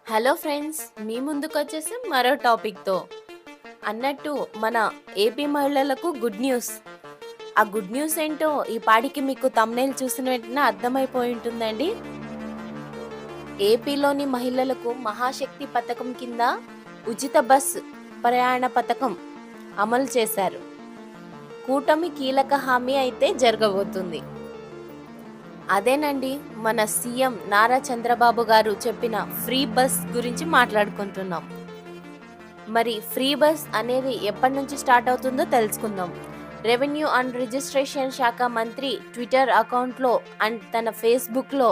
Hello friends, మీ ముందుకు వచ్చేసి మరో టాపిక్తో అన్నట్టు మన ఏపీ మహిళలకు గుడ్ న్యూస్. ఆ గుడ్ న్యూస్ ఏంటో ఈ పాటికి మీకు తమ్నైల్ చూసిన వెంటనే అర్థమైపోయి ఉంటుందండి. ఏపీలోని మహిళలకు మహాశక్తి పథకం కింద ఉచిత బస్ ప్రయాణ పథకం అమలు చేశారు. కూటమి కీలక హామీ అయితే జరగబోతుంది. అదేనండి, మన సీఎం నారా చంద్రబాబు గారు చెప్పిన ఫ్రీ బస్ గురించి మాట్లాడుకుంటున్నాం. మరి ఫ్రీ బస్ అనేది ఎప్పటి నుంచి స్టార్ట్ అవుతుందో తెలుసుకుందాం. రెవెన్యూ అండ్ రిజిస్ట్రేషన్ శాఖ మంత్రి ట్విట్టర్ అకౌంట్లో అండ్ తన ఫేస్బుక్లో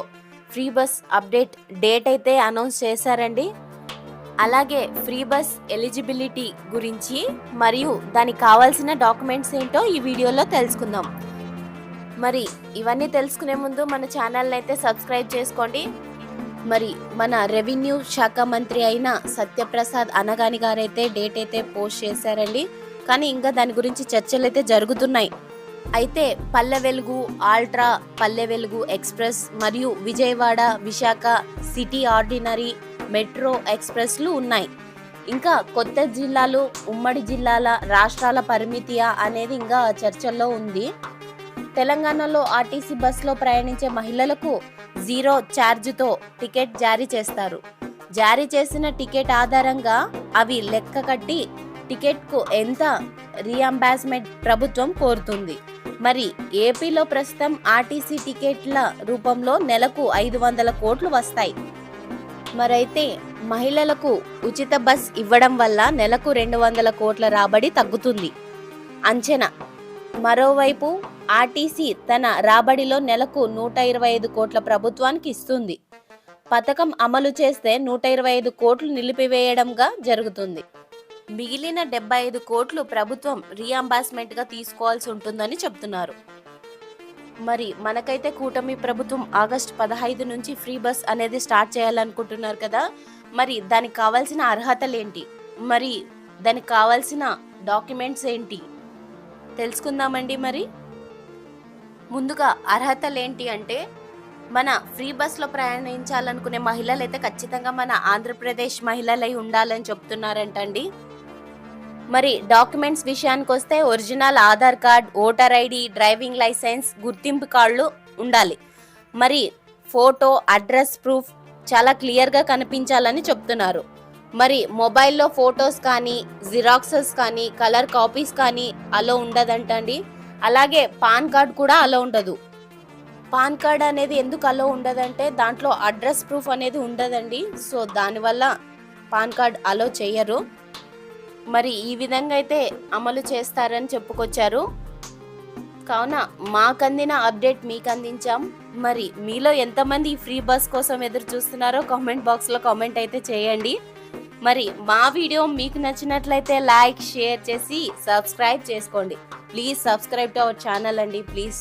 ఫ్రీ బస్ అప్డేట్ డేట్ అయితే అనౌన్స్ చేశారండి. అలాగే ఫ్రీ బస్ ఎలిజిబిలిటీ గురించి మరియు దానికి కావాల్సిన డాక్యుమెంట్స్ ఏంటో ఈ వీడియోలో తెలుసుకుందాం. మరి ఇవన్నీ తెలుసుకునే ముందు మన ఛానల్ని అయితే సబ్స్క్రైబ్ చేసుకోండి. మరి మన రెవెన్యూ శాఖ మంత్రి అయిన సత్యప్రసాద్ అనగాని గారైతే డేట్ అయితే పోస్ట్ చేశారండి. కానీ ఇంకా దాని గురించి చర్చలు అయితే జరుగుతున్నాయి. అయితే పల్లె వెలుగు, ఆల్ట్రా పల్లె వెలుగు ఎక్స్ప్రెస్ మరియు Vijayawada Visakha city ordinary metro ఎక్స్ప్రెస్లు ఉన్నాయి. ఇంకా కొత్త జిల్లాలు, ఉమ్మడి జిల్లాల రాష్ట్రాల పరిమితియా అనేది ఇంకా చర్చల్లో ఉంది. తెలంగాణలో ఆర్టీసీ బస్సులో ప్రయాణించే మహిళలకు 0 ఛార్జ్తో టికెట్ జారీ చేస్తారు. జారీ చేసిన టికెట్ ఆధారంగా అవి లెక్క కట్టి టికెట్కు ఎంత రీఎంబర్స్మెంట్ ప్రభుత్వం కోరుతుంది. మరి ఏపీలో ప్రస్తుతం ఆర్టీసీ టికెట్ల రూపంలో నెలకు 500 కోట్లు వస్తాయి. మరైతే మహిళలకు ఉచిత బస్ ఇవ్వడం వల్ల నెలకు 200 కోట్ల రాబడి తగ్గుతుంది అంచనా. మరోవైపు ఆర్టీసీ తన రాబడిలో నెలకు 125 కోట్ల ప్రభుత్వానికి ఇస్తుంది. పథకం అమలు చేస్తే 125 కోట్లు నిలిపివేయడంగా జరుగుతుంది. మిగిలిన 75 కోట్లు ప్రభుత్వం రీఎంబర్స్మెంట్గా తీసుకోవాల్సి ఉంటుందని చెప్తున్నారు. మరి మనకైతే కూటమి ప్రభుత్వం ఆగస్టు 15 నుంచి ఫ్రీ బస్ అనేది స్టార్ట్ చేయాలనుకుంటున్నారు కదా. మరి దానికి కావాల్సిన అర్హతలు ఏంటి, మరి దానికి కావాల్సిన డాక్యుమెంట్స్ ఏంటి తెలుసుకుందామండి. మరి ముందుగా అర్హతలు ఏంటి అంటే, మన ఫ్రీ బస్లో ప్రయాణించాలనుకునే మహిళలు అయితే ఖచ్చితంగా మన ఆంధ్రప్రదేశ్ మహిళలై ఉండాలని చెప్తున్నారంటండి. మరి డాక్యుమెంట్స్ విషయానికి వస్తే original Aadhaar card, voter ID, driving licence, గుర్తింపు కార్డులు ఉండాలి. మరి ఫోటో, అడ్రస్ ప్రూఫ్ చాలా క్లియర్గా కనిపించాలని చెప్తున్నారు. మరి మొబైల్లో ఫొటోస్ కానీ, జిరాక్సెస్ కానీ, కలర్ కాపీస్ కానీ అలో ఉండదంటండి. అలాగే పాన్ కార్డ్ కూడా అలో ఉండదు. పాన్ కార్డ్ అనేది ఎందుకు అలో ఉండదంటే దాంట్లో అడ్రస్ ప్రూఫ్ అనేది ఉండదండి. సో దానివల్ల పాన్ కార్డ్ అలో చేయరు. మరి ఈ విధంగా అయితే అమలు చేస్తారని చెప్పుకొచ్చారు. కావున మాకందిన అప్డేట్ మీకు అందించాం. మరి మీలో ఎంతమంది ఈ ఫ్రీ బస్ కోసం ఎదురు చూస్తున్నారో కామెంట్ బాక్స్లో కామెంట్ అయితే చేయండి. మరి మా వీడియో మీకు నచ్చినట్లయితే లైక్, షేర్ చేసి సబ్స్క్రైబ్ చేసుకోండి. Please subscribe to our channel అండి, ప్లీజ్.